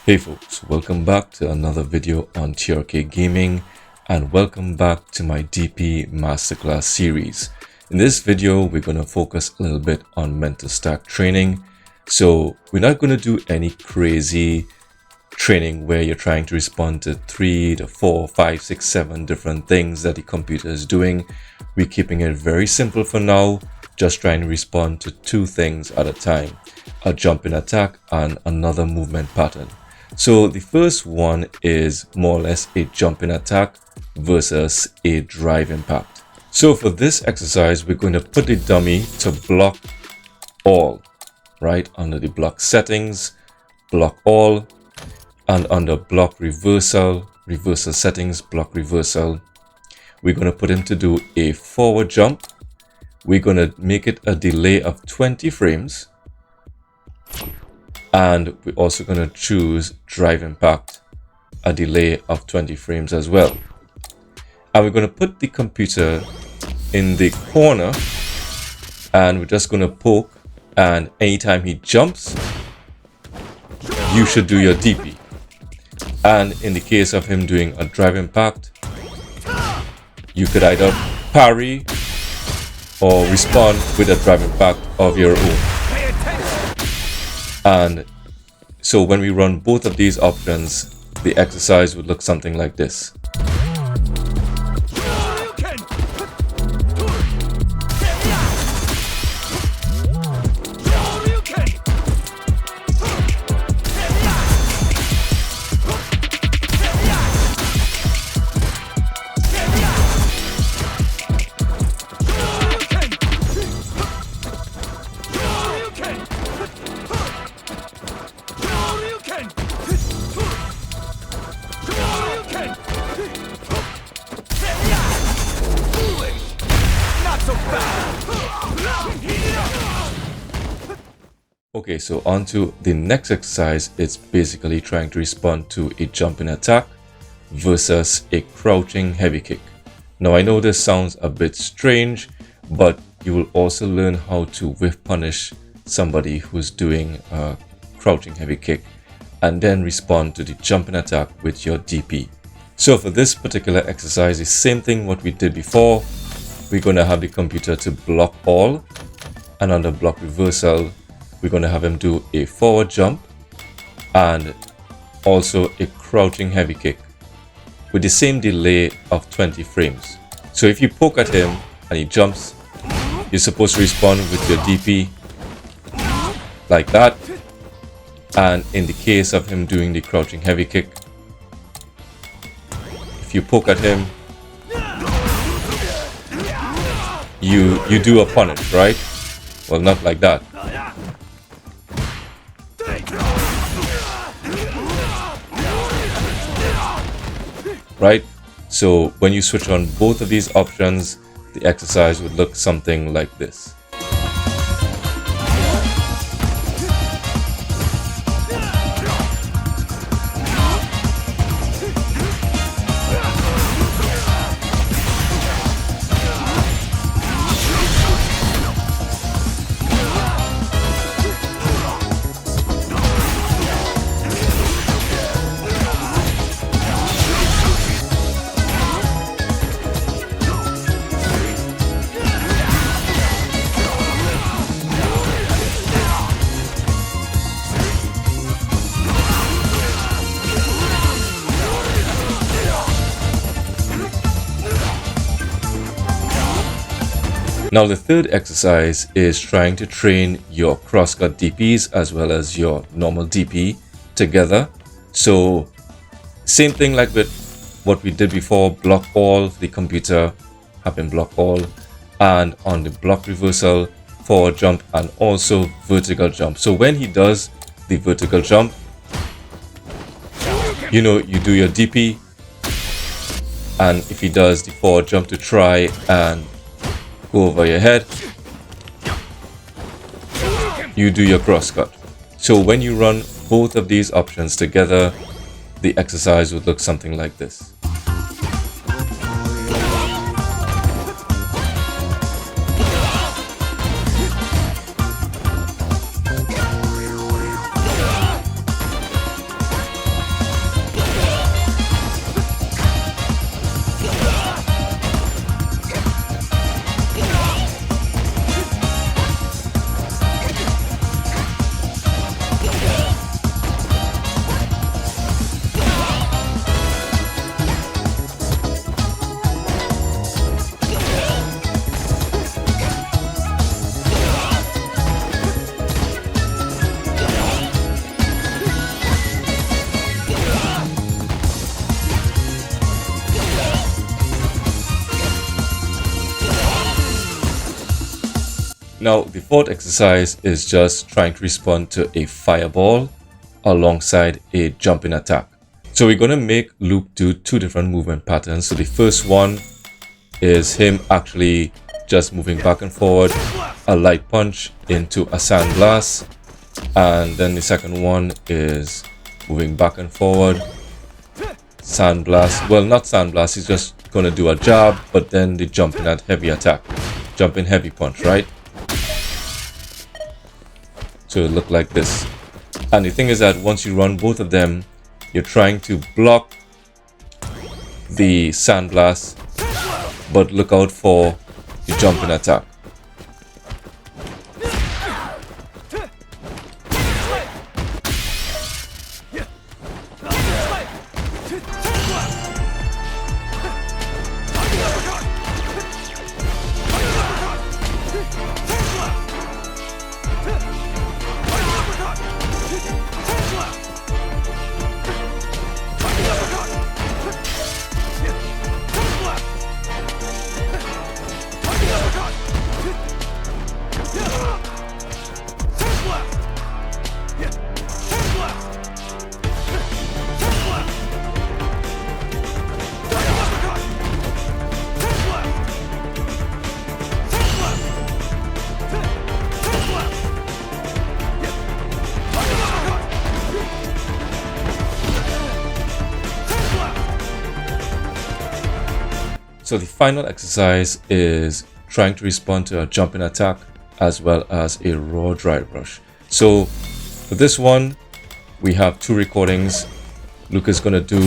Hey folks, welcome back to another video on TRK Gaming and welcome back to my DP Masterclass series. In this video, we're going to focus a little bit on mental stack training. So we're not going to do any crazy training where you're trying to respond to 3 to 4, 5, 6, 7 different things that the computer is doing. We're keeping it very simple for now, just trying to respond to 2 things at a time, a jumping attack and another movement pattern. So the first one is more or less a jumping attack versus a drive impact. So for this exercise, we're going to put the dummy to block all, right? Under the block settings, block all, and under block reversal settings, block reversal, we're going to put him to do a forward jump. We're going to make it a delay of 20 frames. And we're also going to choose drive impact, a delay of 20 frames as well. And we're going to put the computer in the corner and we're just going to poke, and anytime he jumps, you should do your DP. And in the case of him doing a drive impact, you could either parry or respond with a drive impact of your own. And so when we run both of these options, the exercise would look something like this. Okay, so on to the next exercise. It's basically trying to respond to a jumping attack versus a crouching heavy kick. Now I know this sounds a bit strange, but you will also learn how to whiff punish somebody who's doing a crouching heavy kick and then respond to the jumping attack with your DP. So for this particular exercise, the same thing what we did before. We're going to have the computer to block all, and under block reversal we're going to have him do a forward jump and also a crouching heavy kick with the same delay of 20 frames. So if you poke at him and he jumps, you're supposed to respond with your DP like that. And in the case of him doing the crouching heavy kick, if you poke at him, you do a punish, right? Well, not like that. Right? So when you switch on both of these options, the exercise would look something like this. Now the third exercise is trying to train your crosscut DPs as well as your normal DP together. So same thing like with what we did before, block all, the computer have him block all, and on the block reversal, forward jump and also vertical jump. So when he does the vertical jump, you know, you do your DP, and if he does the forward jump to try and go over your head, you do your crosscut. So when you run both of these options together, the exercise would look something like this. Now, the fourth exercise is just trying to respond to a fireball alongside a jumping attack. So we're going to make Luke do two different movement patterns. So the first one is him actually just moving back and forward, a light punch into a sandblast, and then the second one is moving back and forward, sandblast. Well, not sandblast, he's just going to do a jab, but then the jumping at heavy attack, jumping heavy punch, right? So it look like this. And the thing is that once you run both of them, you're trying to block the sandblast, but look out for the jumping attack. So the final exercise is trying to respond to a jumping attack as well as a raw drive rush. So for this one, we have two recordings. Luke is going to do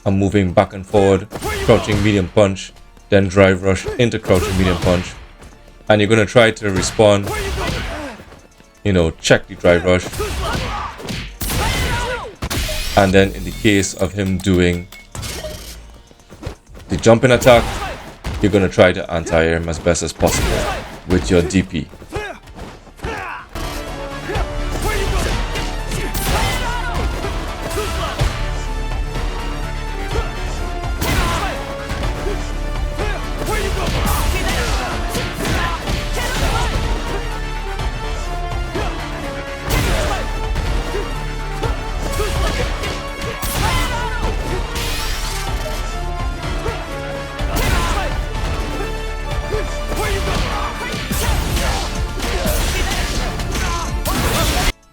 a moving back and forward, crouching medium punch, then drive rush into crouching medium punch. And you're going to try to respond, check the drive rush. And then in the case of him doing the jumping attack, you're going to try to anti-air him as best as possible with your DP.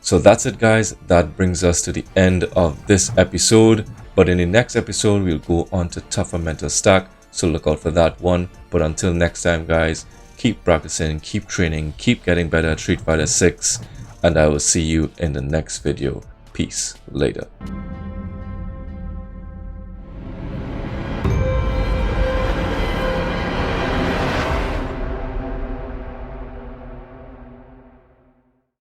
So that's it, guys. That brings us to the end of this episode. But in the next episode, we'll go on to tougher mental stack. So look out for that one. But until next time, guys, keep practicing, keep training, keep getting better at Street Fighter 6. And I will see you in the next video. Peace. Later.